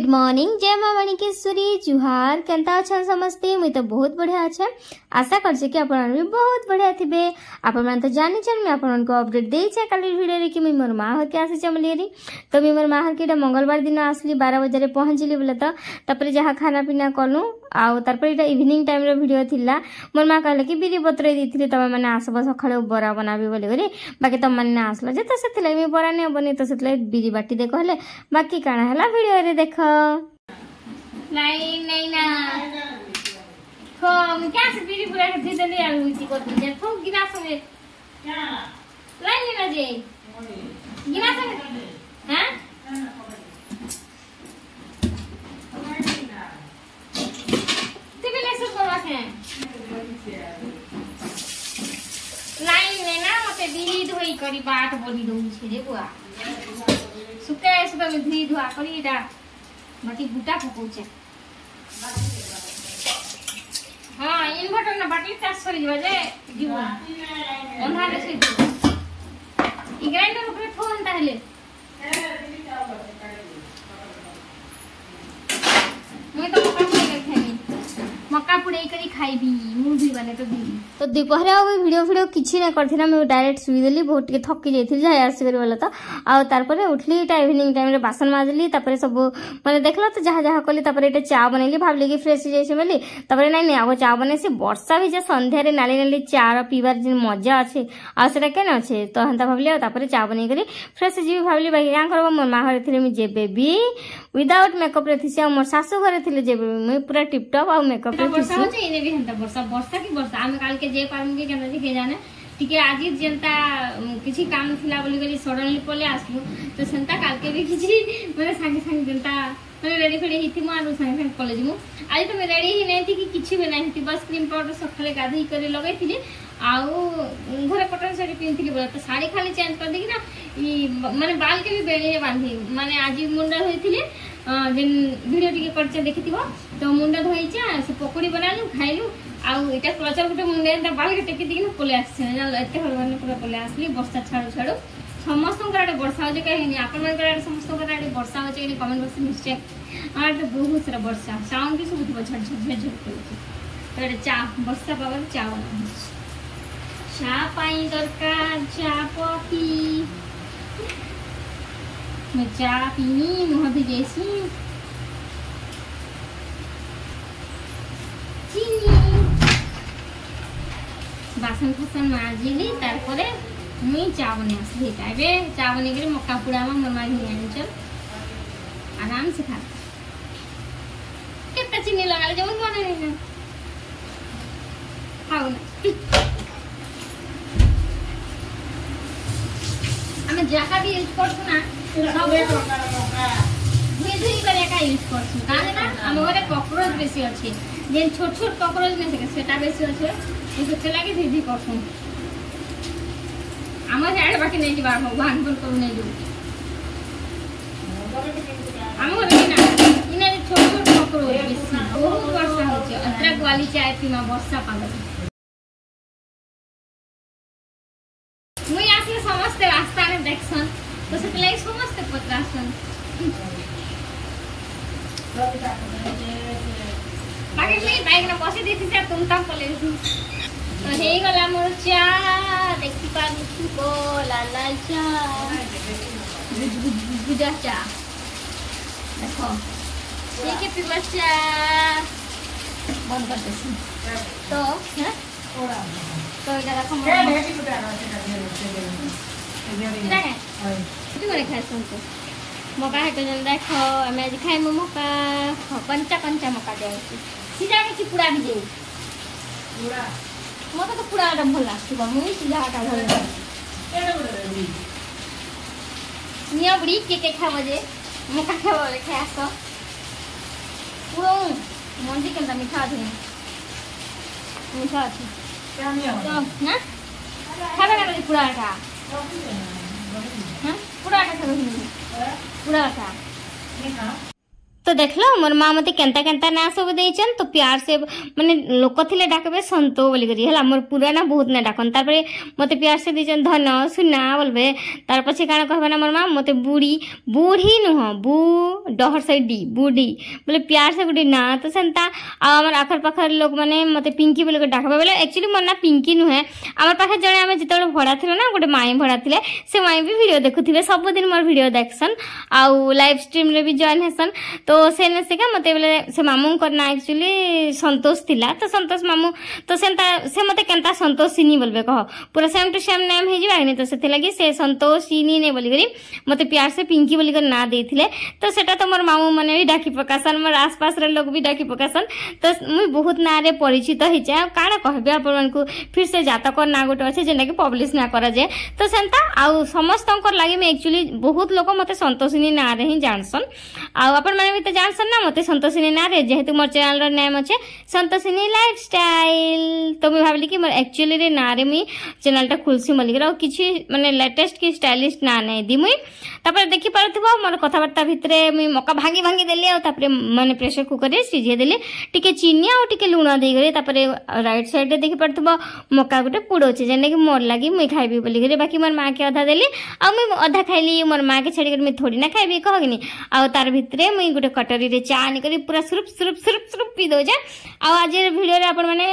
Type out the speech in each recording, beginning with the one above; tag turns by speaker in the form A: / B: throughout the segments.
A: Morning जय माँ माणिकेश्वरी जुहार केनता अच्छा समस्ते मुई तो बहुत बढ़िया अच्छे आशा कर कि आपण भी बहुत बढ़िया थे। आपण तो जानी मैं आपण को अपडेट देछे कल वीडियो कि मुई मोर माँ हर के आसी चमलियरी तो मुई मोर माँ हर के मंगलवार दिन आसली 12 बजे पहुंचली बोले तो तापर जहाँ खाना पीना कलु आउ तापर इवनिंग टाइम रो वीडियो थिला मोर माँ कहले कि बिरी बतरे देथिले तमे माने आसब सखाळे बरा बनाबी बोले गरी बाकी तम माने आसलो जे तो सेथिले मी बरा ने बने तो सेथिले बिरी बाटी दे कहले बाकी काना हला वीडियो रे देख नहीं ना तो मैं क्या से बिरी पूरा के दे ले आलू इसी को दे तो गिलास में क्या लाइन लेना जे गिलास में हां तिबे ले सब करवा के लाइन लेना मते बिरी धोई करी बाट बोली दउ छे रे बुआ सुके सुबह में धोई धुआ करी दा मटी बूटा पकोचे हां इन्वर्टर ना बाटली चार्ज करी दिबा जे जीवा अंधारे से ई ग्राइंडर ऊपर फोन ताहले मैं तो मक्का पुड़े करी खाइबी मुभी बने तो दोपहर वीडियो किसी ना करथिना मैं डायरेक्ट सुई देली बहुत के थकी जाइथिल जाय आसी करी बोला तो आ तार परे उठली टा इवनिंग टाइम रे बासन माजली तापर सब माने देखला तो जहा जहा कली तापर एटा चा बनैली भाबली कि फ्रेश जैसे बोली तापर नहीं आगो चा बने से वर्षा भी जे संध्या रे नाली नाली चा रो पीबार जे मजा अच्छे आ सेटा केन अच्छे तो हंता भाबली तापर चा बनै करी फ्रेश जी भाबली बाकी का करबो मोर मां घरे थिले मी जेबे भी विदाउट मेकअप रे थिसे मोर सासू घरे थिले जेबे मैं पूरा टिप टॉप आ मेकअप रे वर्षा होचे इने भी हंता वर्षा की वर्षा आमे काल के जे पारम के केना जे जाने टिके आज जनता किसी काम थिला बोली गली सडनली पले आसलु तो संता काल के भी किसी माने संगे संगे जनता माने रेडी फेडी हिथि मारू संगे संगे कॉलेज मु आज तो मैं रेडी ही नहीं थी कि किछि भी नहीं थी बस क्रीम पाउडर सखले गाधी करे लगै थिली आउ घरे कटन साड़ी पिनथिली बोला तो साड़ी खाली चेंज कर देगी ना ई माने बाल के भी बेणी बांधी माने आज मुंडा होइथिले जेन वीडियो टिके करचे देखिथिबो तो मुंडा धोइचा से पकोड़ी बनालु खाइलु आउ एटा क्लचर गुटे मुंडे एंता बाल के टेकी दिनो पले आछे जान एते हरवाने पूरा पले आसली वर्षा छाड़ू छाड़ू समस्त आड़े वर्षा हो कहीं आपण मान समस्त आड़े वर्षा हो कमेंट बॉक्स में निश्चय आड़ तो बहुत सारा वर्षा साउंड भी सब झड़ झड़ झड़ कर चा वर्षा पावर चा बना चा पाई दरकार चा पी मैं चा पीनी मुह भी जैसी चीनी बासन फसन माजिली तारपरे मुई चा बने आसली ताबे चा बने के मक्का पुड़ा में मोर मां घिया आनी चल आराम से खा कितना चीनी लगा ले जमन बने नहीं खाओ ना हमें जाका भी यूज करछु ना सब धुई धुई करे का यूज करछु काहे ना हम घरे कॉकरोच बेसी अछि जेन छोट छोट कॉकरोच ने सके सेटा बेसी अछि ई तो चला के धुई धुई करछु आमा साइड बाकी नहीं जीवा भगवान पर करू नहीं दू हम घरे ना इने छोट छोट कॉकरोच बेसी बहुत वर्षा होछि अतरा वाली चाय पीमा वर्षा पाले मुई आसी समस्त रास्ता ने देखसन तो से लाइक समस्त पत्रासन बाकी नहीं बाइक ना बसी देती से तुम तक पले तो हे गला मोर चा देखि पानी को लाल लाल चा गुजा चा देखो ये के पीवा चा बंद कर देसी तो हैं तो जरा कम तू करे खाय सुनते मका है तो जन देखो हम आज खाइ मका कंचा कंचा मका दे सीधा के पुड़ा भी दे पुड़ा मते तो पुड़ा ड भल लागतबा मुई सीधा का भल निया बड़ी के खाबो जे मका खाबो ले खाय आसो पुरो मंदी केनता मीठा दे मीठा अछि क्या निया ना खाबे का पुड़ा का हां पुड़ा का खाबे पुड़ा का तो देख लो मोर माँ मते केंता केंता ना सब देचन तो प्यार से माने लोक थिले डाकबे संतो बोली करी हला मोर पूरा ना बहुत ना डाकन तार परे मते प्यार से देचन धन सुना बोलबे तार पछे काना कहबे ना मोर माँ मते बूढ़ी बूढ़ी नुह बू डहर से डी बूढ़ी बोले प्यार से बूढ़ी ना तो सेंता आ हमर आखर पाखर लोग माने मते पिंकी बोले के डाकबे बोले एक्चुअली मोर ना पिंकी नुहे हमर पाखे जणे आमे जेतले भड़ा थिले ना गोटे माई भड़ा थिले से माई भी वीडियो देखुथिबे सब दिन मोर वीडियो देखसन आ लाइव स्ट्रीम रे भी जॉइन हेसन तो से ने से का मते बोले से मामू करना एक्चुअली संतोष थिला तो संतोष मामू तो से मते केंता संतोषिनी बोलबे कह पूरा सेम टू सेम नेम हे जिबा तो से लगी से संतोषिनी ने बोली करी मते प्यार से पिंकी बोली कर ना देथिले तो सेटा तो मोर मामू माने भी डाकी प्रकाशन मोर आसपास रे लोग भी डाकी प्रकाशन तो मुई बहुत ना रे परिचित हे जा काना कहबे आपन को फिर से जातक ना गोटे अछि जेना कि पब्लिश ना करा जाय तो सेंता आ समस्त लागि में एक्चुअली बहुत लोग मते संतोषिनी ना रे ही जानसन आ अपन माने तो जानसन ना मते संतोषिनी ना रे जेहेतु मोर चैनल रो नाम अछि संतोषिनी लाइफस्टाइल तो मैं भाबली कि मोर एक्चुअली रे ना रे मी चैनल टा खुलसी मलिक रो किछि माने लेटेस्ट की स्टाइलिश ना नै दी मुई तापर देखि पारथिबो मोर कथावार्ता भितरे मी मका भांगी भांगी देली आ तापर माने प्रेशर कुकर रे सिझे देली टिके चीनी आ टिके लूण दे गरे तापर राइट साइड रे देखि पारथिबो मका गुटे पुडो छै जेने कि मोर लागि मुई खाइबी बोली गरे बाकी मोर मां के आधा देली आ मुई आधा खाइली मोर मां के छडी कर मी थोड़ी ना खाइबी कहगिनी आ तार भितरे मुई गुटे कटोरी रे चा आनी करी पूरा सुरुप सुरुप सुरुप सुरुप पी दो जे आ आज वीडियो रे आपण माने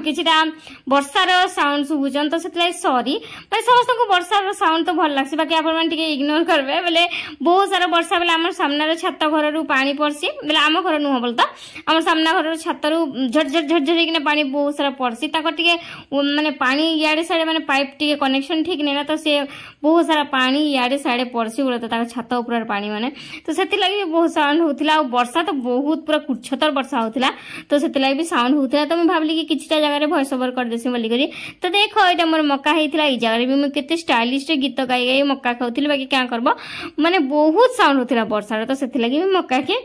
A: किछटा वर्षा रो साउंड सुबुजन तो सेतले सॉरी माने समस्त को वर्षा रो साउंड तो भल लागसी बाकी आपण माने टिके इग्नोर करबे बोले बहुत सारा वर्षा बेले हमर सामना रो छत्ता घर रो पानी पड़सी बोले आम घर नुह बोल तो हमर सामना घर रो छत्ता रो झट झट झट कि पानी बहुत सारा पड़सी ताको टिके माने पानी याडे साडे माने पाइप टिके कनेक्शन ठीक नै ना तो से बहुत सारा पानी याडे साडे पड़सी बोले तो ताको छत्ता ऊपर पानी माने तो सेति लागि बहुत साउंड होतिला और वर्षा तो बहुत पूरा कुछतर वर्षा होतिला तो सेति लागि भी साउंड होतिला तो मैं भाबली कि किछटा जगह रे वॉइस ओवर कर देसी बोली करी तो देखो एटा मोर मक्का हेतिला ई जगह रे भी मैं केते स्टाइलिश गीत गाई गाई मक्का खाउतिली बाकी क्या करबो माने बहुत साउंड होतिला वर्षा रे तो सेति लागि भी मक्का के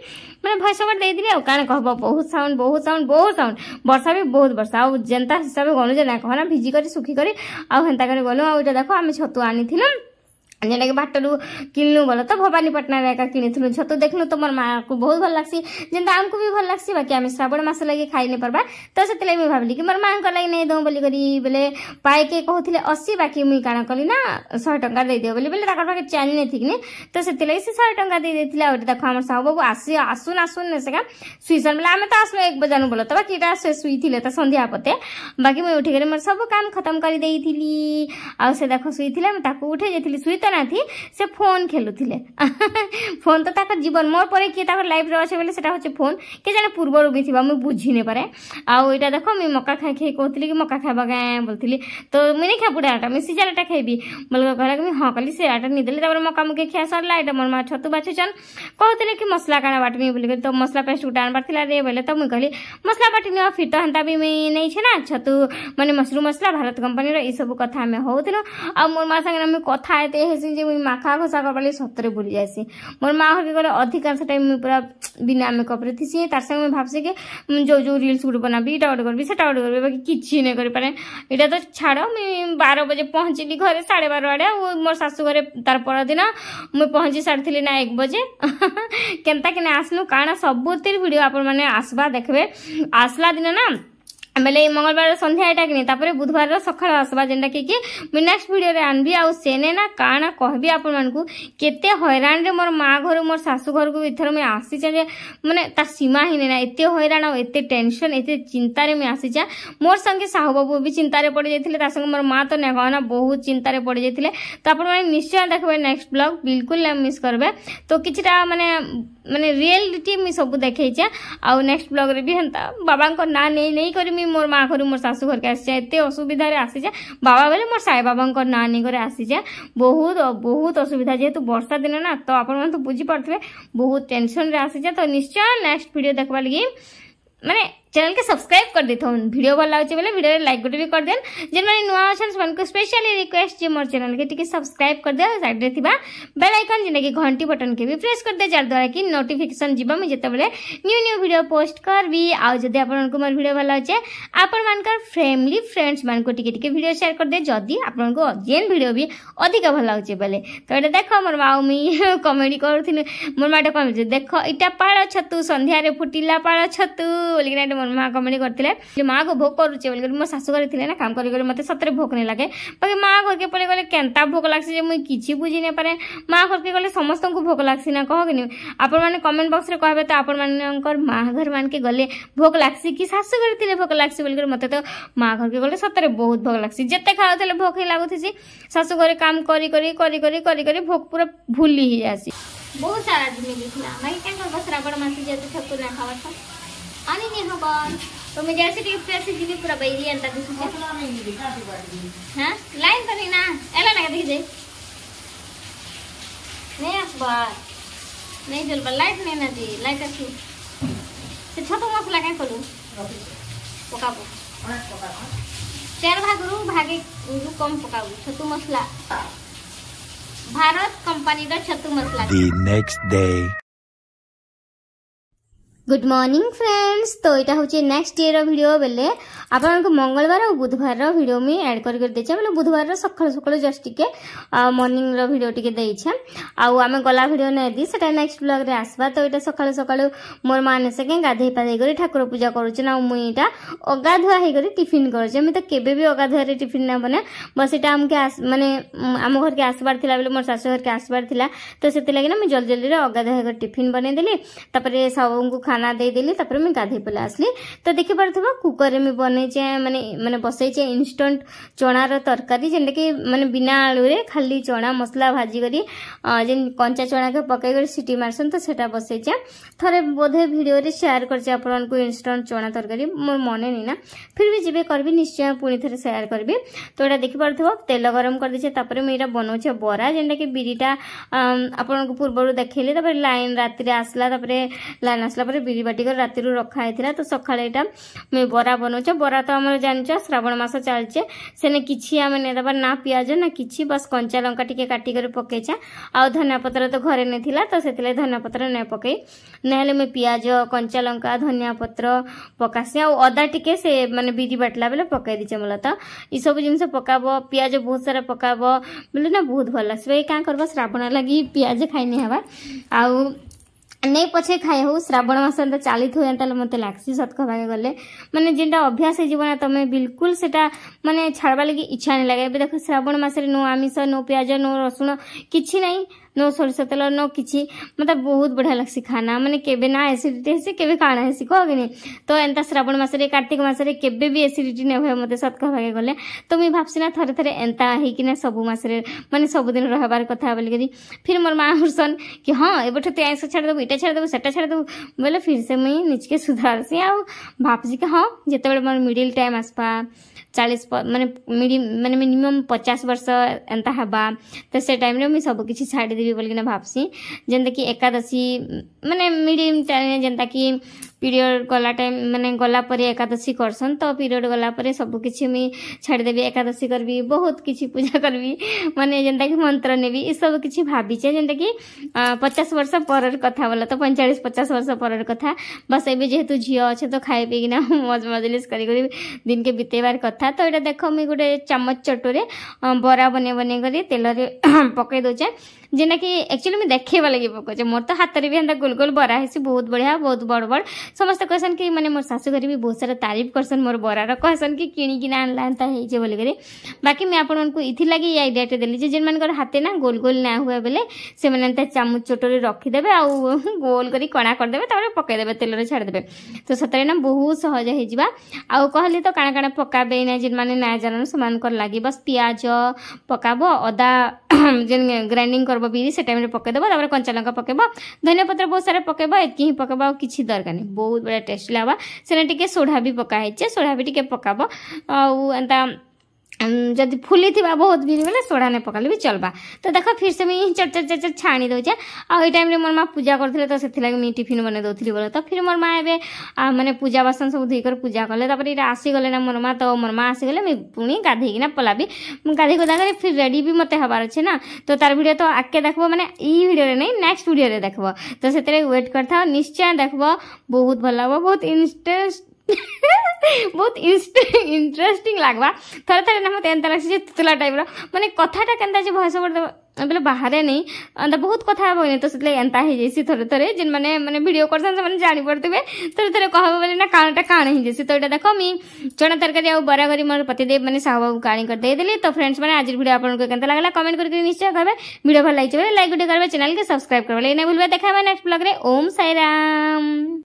A: माने वॉइस ओवर दे दिली आ कान कहबो बहुत साउंड वर्षा भी बहुत वर्षा आ जनता हिसाब गनु जे ना कहना भिजी करी सुखी करी आ हेंता करी गनु आ एटा देखो आमे छतु आनीथिलु जेना कि बाटरू किनलु बोल तो भवानीपटना रे का किनिथलु छतु देखलु तो मोर मां को बहुत भल लागसी जेंता हमको भी भल लागसी बाकी आमे श्रावण मास लागि खाइ नै परबा तो सेतले मैं भाबली कि मोर मां को लागि नै दउ बोली करी बोले पाए के कहथिले 80 बाकी मुई काना कली ना 100 टका दे दियो बोली बोले ताकर पाके चानी नै ठीक ने तो सेतले से 100 टका दे देथिले और देखो हमर साहब बाबू आसुन ने सेका सुइसन बोले आमे तो आसलो 1 बजे बोल तो बाकी एटा से सुइथिले तो संध्या पते बाकी मैं उठी करे मोर सब काम खत्म करी देइथिली आ से देखो सुइथिले मैं ताको उठे जेथिली सुइ ना थी से फोन खेलुथिले फोन तो ताकर जीवन मोर परे कि ताकर लाइफ रे अछि बोले सेटा होचे फोन के जाने पूर्व रो बिथिबा मैं बुझी नै पारे आ एटा देखो मैं मक्का खाइ खाइ कहथिली कि मक्का खाबा गाय बोलथिली तो मैं नै खापुडा आटा मैं सिजाराटा खाइबी बोल कहला कि हां कली से आटा नि देली तापर मक्का मुके खिया सरला एटा मोर मा छतु बाछुचन कहथिले कि मसला काना बाटमी बोली तो मसला पेस्ट उठान बारथिला रे बोले तो मैं कहली मसला बाटनी फिर तो हंता भी मैं नै छै ना छतु माने मशरूम मसला भारत कंपनी रो ई सब कथा में होथिलो आ मोर मा संगे में कथा एते जे मुई माखा घोसा करबाली सतरे भूली जायसी मोर मां के गले अधिकांश टाइम में पूरा बिना मेकअप रे थिसी तार संग में भाबसे के जो रील्स गुड बनाबी एटा ऑर्डर करबी सेटा ऑर्डर करबी बाकी किछि नै करि पारे एटा तो छाड़ो मैं 12 बजे पहुंचली घरे 12:30 आडे मोर सासु घरे तार पर दिन मैं पहुंची सारथिली ना 1 बजे केनता कि ना आसलु काना सबतिर वीडियो आपन माने आसबा देखबे आसला दिन ना बेले मंगलवार संध्या एटा कि तापर बुधवार सकाळ आसबा जेंटा कि मैं नेक्स्ट वीडियो रे आनबी आ सेने ना काना कहबी आपन मानकू केते हैरान रे मोर मां घर मोर सासु घर को इथर में आसी जे माने तार सीमा ही नै ना एते हैरान आ एते टेंशन एते चिंता रे में आसी जा मोर संगे साहू बाबू भी चिंता रे पड़ जाइथिले तार संगे मोर मां तो ने कहना बहुत चिंता रे पड़ जाइथिले तो आपन माने निश्चय देखबे नेक्स्ट ब्लॉग बिल्कुल ना मिस करबे तो किछटा माने रियलिटी मी सब देखै छै आ नेक्स्ट ब्लॉग रे भी हंता बाबा को ना नै करी मोर मां घर मोर सासु घर के आसी जाए एते असुविधा रे आसी जा बाबा बोले मोर साई बाबा को नानी घर आसी जा बहुत असुविधा जेहेतु वर्षा दिन ना तो आपण मन तो बुझी पड़थबे बहुत टेंशन रे आसी जा तो निश्चय नेक्स्ट वीडियो देखबा लगी माने चैनल के सब्सक्राइब कर देथो वीडियो भल लागुचे बेले वीडियो लाइक गोटे भी कर देन जेन माने नुआ अछन समान को स्पेशली रिक्वेस्ट जे मोर चैनल के टिके सब्सक्राइब कर दे साइड रे थिबा बेल आइकन जेने कि घंटी बटन के भी प्रेस कर दे जार द्वारा कि नोटिफिकेशन जिबा मैं जते बेले न्यू वीडियो पोस्ट करबी आ जदि आपन को मोर वीडियो भल लागुचे आपन मानकर फैमिली फ्रेंड्स मान को टिके वीडियो शेयर कर दे जदि आपन को जेन वीडियो भी अधिक भल लागुचे बेले तो एटा देखो मोर माऊ मी कॉमेडी करथिले मोर माटे कॉमेडी देखो इटा पाळ छतु संध्या रे फुटिला पाळ छतु बोलिना मोर माँ कमेडी करते माँ को भोक करुचे बोल मो शाशु घर थे ना काम कर मत सतरे भोक नहीं लगे बाकी माँ घर के पड़े गले केन्ता भोक लगे मुझे किसी बुझी नहीं पारे माँ घर के गले समस्त को भोक लग्सी ना कह कि आपण मैंने कमेंट बॉक्स रे कहबे तो आपण मानकर माँ घर मान के गले भोक लग्सी कि शाशु घर थे भोक लग्सी बोल मत तो माँ घर के गले सतरे बहुत भोक लग्सी जिते खाऊ भोक ही लगुथी शाशु घर काम करी करी करी करी करी करी भोक पूरा भूली ही जासी बहुत सारा दिन मिलता बाकी क्या कर बस राबड़ मासी जेते छतु ना खावा था आनी नहीं हबन तो मैं जैसे टिके फ्रेश जीवी पूरा बैरी अंता दिसु हां लाइन तो नहीं ना एला ना देख दे नहीं अखबार नहीं जल पर लाइट नहीं ना दी लाइट अच्छी से छतो मसला काय करू पकाबो चार भागरू भागे कम पकाबो छतु मसला भारत कंपनी रो छतु मसला
B: The next day
A: good morning friends तो यहाँ हूँ नेक्स्ट डे वीडियो बेले आपन को मंगलवार और बुधवार वीडियो में ऐड कर देचे बोले बुधवार सकाल सकाल जस्ट टिके मॉर्निंग रो वीडियो टिके देइछे आमे गला वीडियो नै दी सेटा नेक्स्ट ब्लॉग रे आसबा तो एटा सकाल सकाल मोर माने से गाधे पाधे करी ठाकुर पूजा करूछ ना मुई एटा अगाधुआ हे करी टिफिन करूछ मैं तो केबे भी अगाधुआ रे टिफिन ना बने बस एटा हमके माने आम घर के आसबार थिला बेले मोर सासु घर के आसबार थिला तो सेते लागि ना मैं जल्दी जल्दी रे अगाधुआ हे टिफिन बने देली तापरे सबको खाना दे देली तापर मैं गाधे पले आसली तो देखि पारथबा कुकर रे मैं बने जे माने बसै जे इंस्टेंट चना रो तरकारी जेंडे कि माने बिना आलू रे खाली चना मसला भाजी करी जेन कंचा चना के पकाई कर सिटी मारसन तो सेटा बसै जे थरे बोधे वीडियो रे शेयर करछे आपन को इंस्टेंट चना तरकारी मोर मने नहीं ना फिर भी जेबे करबी निश्चय पुनी थरे शेयर करबी तो एटा देखि पारथबा तेल गरम कर दिछे तापर मैं एटा बनौछे बरा जेंडे कि बिरीटा आपन को पूर्वरु देखैले तापर लाइन राति रे आसला तापर लाइन आसला पर बिरी बाटी कर राति रु रखा हैथिला तो सकाळे एटा मैं बरा बनौछे बरा तो हमर जानछ श्रावण मास चलछे सेने किछि आमे ने दबा ना पियाज ना किछि बस कंचा लंका टिके काटी कर पकेछे आ धनिया पत्र तो घरे ने थिला तो सेतले धनिया पत्र ने पके नहले मैं पियाज कंचा लंका धनिया पत्र पकासे आ अदा टिके से माने बिरी बाटला बेले पकाई दिचे मला तो ई सब जिंस पकाबो पियाज बहुत सारा पकाबो बोले ना बहुत भल लागसे का करबो श्रावण लागि पियाज खाइने हबा आ नहीं पछे खाए हो श्रावण मास चलित हो मत लगसी सत कहवा गले माने जेनटा अभ्यास जीवन तमें बिल्कुल सेटा माने छाड़वा लगी इच्छा नहीं लगे देखो श्रावण मास नो आमिष नो प्याज नो रसुण किछि नहीं नो सोरस तेल नो किछि मतलब बहुत बढ़िया लगसी खाना माने केबे ना एसिडिटी हेसी केबे खाना हेसी कह कि तो एंता श्रावण मास रे कार्तिक मास रे केबे भी एसिडिटी नै होय मते सत कहवा गले तो मैं भाबसी ना थरे थरे एंता हे कि ना सब मास रे माने सब दिन रहबार कथा बोली करी फिर मोर मां हुरसन कि हां एबठ ते आइस छाड़ देबो इटा छाड़ देबो सेटा छाड़ देबो बोले फिर से मैं निचके सुधारसी आ भाबसी कि हां जेते बेले मोर मिडिल टाइम आसपा 40 माने मिनिमम 50 वर्ष एंता हबा तो से टाइम रे मैं सब किछि छाड़ी देबी बोली ना भाबसी जेंता कि एकादशी माने मीडियम टाइम जेंता कि पीरियड गला टाइम माने गला पर एकादशी करसन तो पीरियड गला पर सब किछि मैं छाड़ी देबी एकादशी करबी बहुत किछि पूजा करबी माने जेंता कि मंत्र नेबी ई सब किछि भाबी छे जेंता कि 50 वर्ष परर कथा बोला तो 45-50 वर्ष परर कथा बस एबे जेहेतु झियो अच्छे तो खाए पी ना मौज मजलिस करी दिन के बितेबार कथा तो एटा देखो मैं गोटे चम्मच चटोरे बरा बने बने करी तेल रे पकई दोचे जेना कि एक्चुअली मैं देखेबा लगी पकोचे मोर तो हाथ रे भी एंता गोल गोल बरा हेसी बहुत बढ़िया बहुत बड़ बड़ समस्त कहसन कि माने मोर सासु घर भी बहुत सारा तारीफ करसन मोर बरार कहसन कि किणी कि ना आनला एंता हे जे बोले करे बाकी मैं आपन को इथि लागि ये आइडिया टे देली जे जेन मानकर हाथे ना गोल गोल ना हुए बेले से माने एंता चामच चटोरे रखी देबे आ गोल करी कणा कर देबे तारे पकई देबे तेल रे छाड़ देबे तो सतरे ना बहुत सहज हे जिबा आ कहली तो काणा काणा पकाबे ना जेन माने ना जानन समान कर लागि बस प्याज पकाबो अदा जेन ग्राइंडिंग करबो बिरी से टाइम रे पके देबो तापर कंचा लंका पकेबो धनिया पत्र बहुत सारा पकेबो एतकी ही पकेबो किछि दरकार नहीं बहुत बड़ा टेस्ट लाबा सेने टिके सोडा भी पका है सोडा भी टिके पकाबो आ एंता जदि फुली थी बहुत बिरी बोले सोडा नहीं पकाले भी चलबा। तो देखो फिर से मुझे चट चट चट चट छाणी दौचे आई टाइम मोर माँ पूजा करते तो से मुझे टिफिन बने दौली बोले तो फिर मोर माँ एवं माने पूजा बासन सब धोकर पूजा कले आसीगले ना मोर माँ तो मोर माँ आसीगले मुझे पुणी गाधेकिना पलाबी गाधे गुधा कर फिर रेडी भी मत हबार अच्छे ना। तो तार वीडियो तो आगे देखो माने वीडियो नहीं नेक्स्ट वीडियो देखो तो से वेट कर था निश्चय देखो बहुत भल लगे बहुत इंटरेस्ट बहुत इंटरेस्टिंग लगवा थोड़े थोड़े ना मत एंता लगे तुला टाइप माने कथाटा केनता भयस बोले बाहर नहीं अंत बहुत कथा बोने तो से एंता हो जाइए थोड़े थोड़े जिन मैंने मैंने वीडियो कर जानी पड़ते थोड़े थोड़े कह बोले ना काणटा काण हो जाए। तो ये देखो मी चना तरकारी आ बरा करी मोर पतिदेव मैंने साहू बाबू काणी कर देली। तो फ्रेंड्स मैंने आज वीडियो आपको केनता लागला कमेंट करके निश्चय करबे वीडियो भल लाइक लाइक गुटे करबे चैनल के सब्सक्राइब करबे नहीं भूलबे। देखा नेक्स्ट ब्लॉग रे। ओम साई राम।